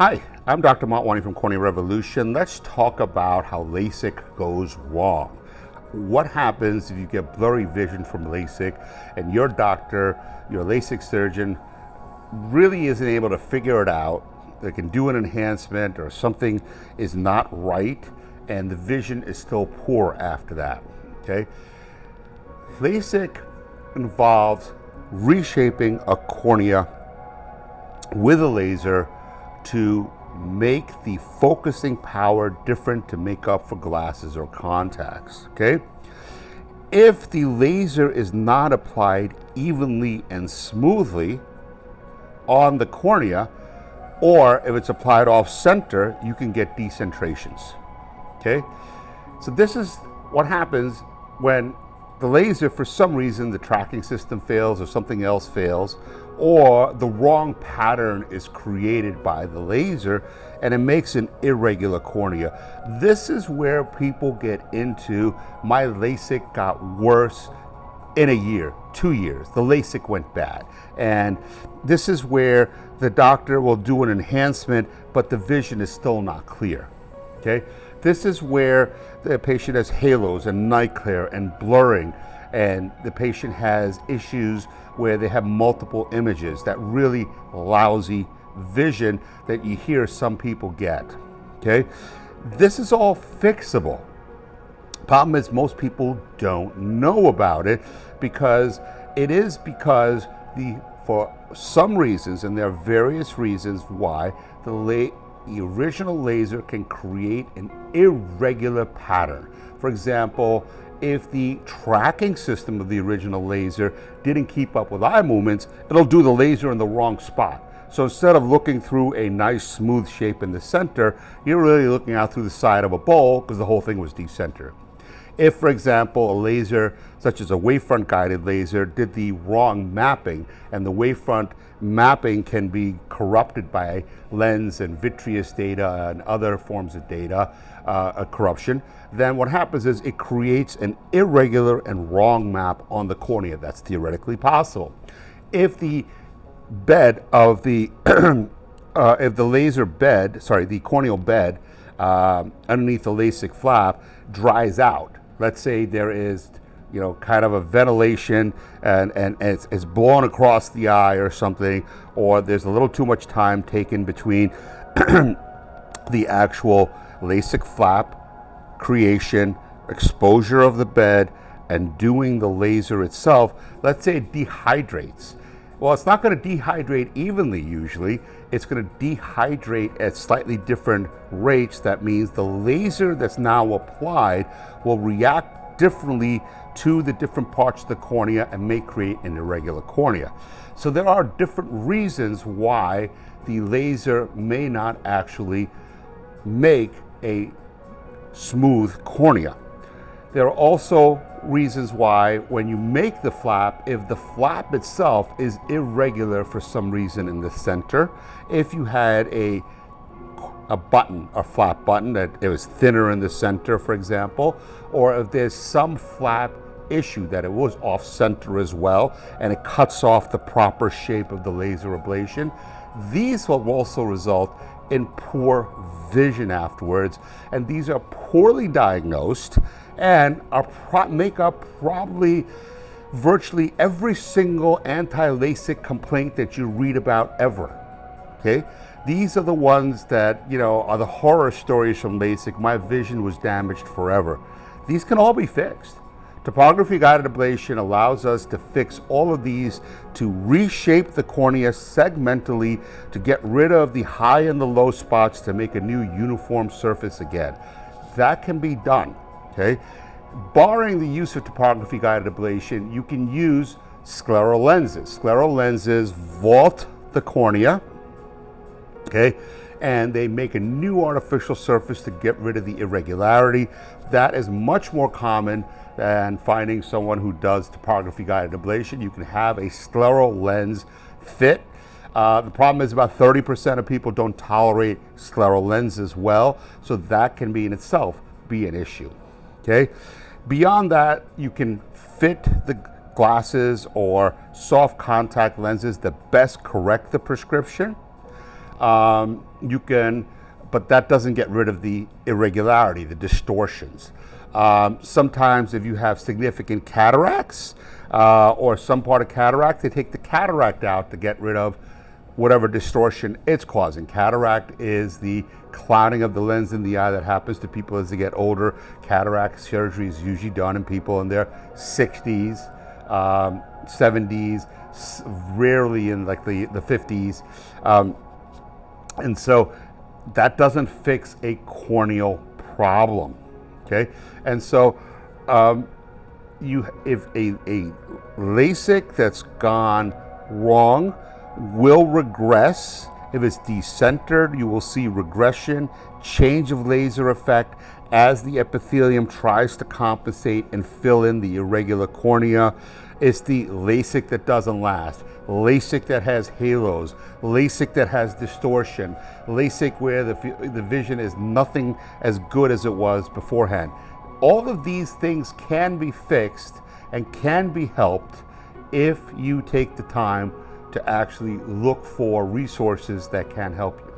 Hi, I'm Dr. Motwani from Corneal Revolution. Let's talk about how LASIK goes wrong. What happens if you get blurry vision from LASIK and your doctor, your LASIK surgeon, really isn't able to figure it out? They can do an enhancement or something is not right and the vision is still poor after that, okay? LASIK involves reshaping a cornea with a laser to make the focusing power different to make up for glasses or contacts, okay? If the laser is not applied evenly and smoothly on the cornea, or if it's applied off center, you can get decentrations, okay? So this is what happens when the laser, for some reason, the tracking system fails or something else fails, or the wrong pattern is created by the laser and it makes an irregular cornea. This is where people get into, my LASIK got worse in a year, 2 years. The LASIK went bad. And this is where the doctor will do an enhancement, but the vision is still not clear, okay? This is where the patient has halos and night glare and blurring, and the patient has issues where they have multiple images, that really lousy vision that you hear some people get, okay? This is all fixable. Problem is, most people don't know about it because for some reasons, and there are various reasons why, the original laser can create an irregular pattern. For example, if the tracking system of the original laser didn't keep up with eye movements, it'll do the laser in the wrong spot. So instead of looking through a nice smooth shape in the center, you're really looking out through the side of a bowl because the whole thing was decentered. If, for example, a laser such as a wavefront guided laser did the wrong mapping, and the wavefront mapping can be corrupted by lens and vitreous data and other forms of data corruption, then what happens is it creates an irregular and wrong map on the cornea. That's theoretically possible. If the bed of the if the laser bed, the corneal bed underneath the LASIK flap dries out, let's say there is kind of a ventilation and it's blown across the eye or something, or there's a little too much time taken between the actual LASIK flap creation, exposure of the bed, and doing the laser itself. Let's say it dehydrates. Well, it's not going to dehydrate evenly usually. It's going to dehydrate at slightly different rates. That means the laser that's now applied will react differently to the different parts of the cornea and may create an irregular cornea. So there are different reasons why the laser may not actually make a smooth cornea. There are also reasons why when you make the flap, if the flap itself is irregular for some reason in the center, if you had a button, a flap button that it was thinner in the center, for example, or if there's some flap issue that it was off center as well and it cuts off the proper shape of the laser ablation, these will also result in poor vision afterwards, and these are poorly diagnosed and make up probably virtually every single anti-LASIK complaint that you read about ever, okay? These are the ones that, are the horror stories from LASIK. My vision was damaged forever. These can all be fixed. Topography-guided ablation allows us to fix all of these, to reshape the cornea segmentally, to get rid of the high and the low spots, to make a new uniform surface again. That can be done, okay? Barring the use of topography-guided ablation, you can use scleral lenses. Scleral lenses vault the cornea, okay? And they make a new artificial surface to get rid of the irregularity. That is much more common than finding someone who does topography-guided ablation. You can have a scleral lens fit. The problem is about 30% of people don't tolerate scleral lenses well, so that can be in itself be an issue, okay? Beyond that, you can fit the glasses or soft contact lenses that best correct the prescription. you can, but that doesn't get rid of the irregularity, the distortions. Sometimes if you have significant cataracts or some part of cataract, they take the cataract out to get rid of whatever distortion it's causing. Cataract is the clouding of the lens in the eye that happens to people as they get older. Cataract surgery is usually done in people in their 60s, 70s, rarely in like the 50s. And so that doesn't fix a corneal problem, okay? And so if a LASIK that's gone wrong will regress. If it's decentered, you will see regression, change of laser effect as the epithelium tries to compensate and fill in the irregular cornea. It's the LASIK that doesn't last. LASIK that has halos, LASIK that has distortion, LASIK where the vision is nothing as good as it was beforehand. All of these things can be fixed and can be helped if you take the time to actually look for resources that can help you.